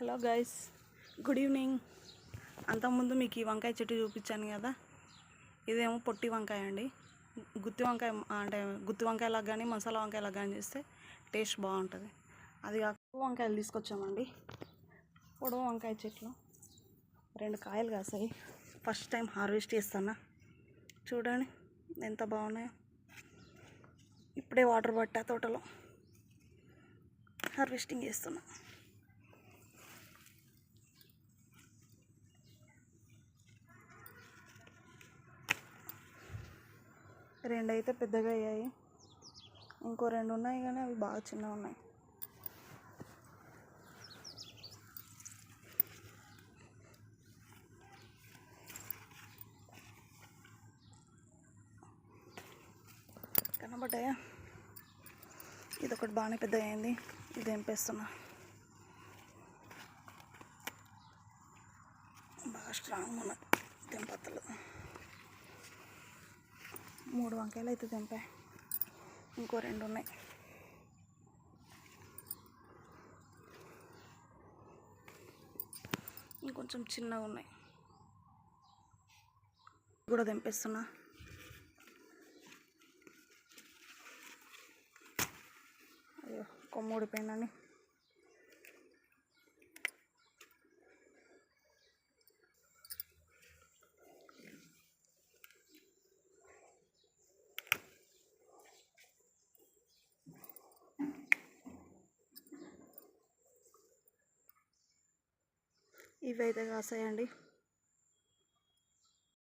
Hello guys, good evening. అంతకుముందు మీకు ఈ వంకాయ చెట్టు చూపించాను కదా, ఇదేమో పొట్టి వంకాయ అండి. గుత్తి వంకాయ అంటే గుత్తి వంకాయలాగా కానీ మసాలా వంకాయలాగా కానీ చేస్తే టేస్ట్ బాగుంటుంది. అది కాక వంకాయలు తీసుకొచ్చామండి. పొడవు వంకాయ చెట్లు 2 కాయలు కాసాయి. ఫస్ట్ టైం హార్వెస్ట్ చేస్తాను. చూడండి ఎంత బాగున్నాయో. ఇప్పుడే వాటర్ పట్టా తోటలో హార్వెస్టింగ్ చేస్తున్నా. రెండు అయితే పెద్దగా అయ్యాయి, ఇంకో 2 ఉన్నాయి కానీ అవి బాగా చిన్నగా ఉన్నాయి. కనబడ్డాయా? ఇదొకటి బాగానే పెద్ద అయింది, ఇది తెంపేస్తున్నా. బాగా స్ట్రాంగ్ ఉన్నాయి తెంపత్తలు. 3 వంకాయలు అయితే తెంపాయి, ఇంకో 2 ఉన్నాయి. ఇంకొంచెం చిన్నగా ఉన్నాయి, కూడా తెంపేస్తున్నా. అయ్యో కొమ్మ ఊడిపోయిందండి. ఇవి అయితే కాసాయండి.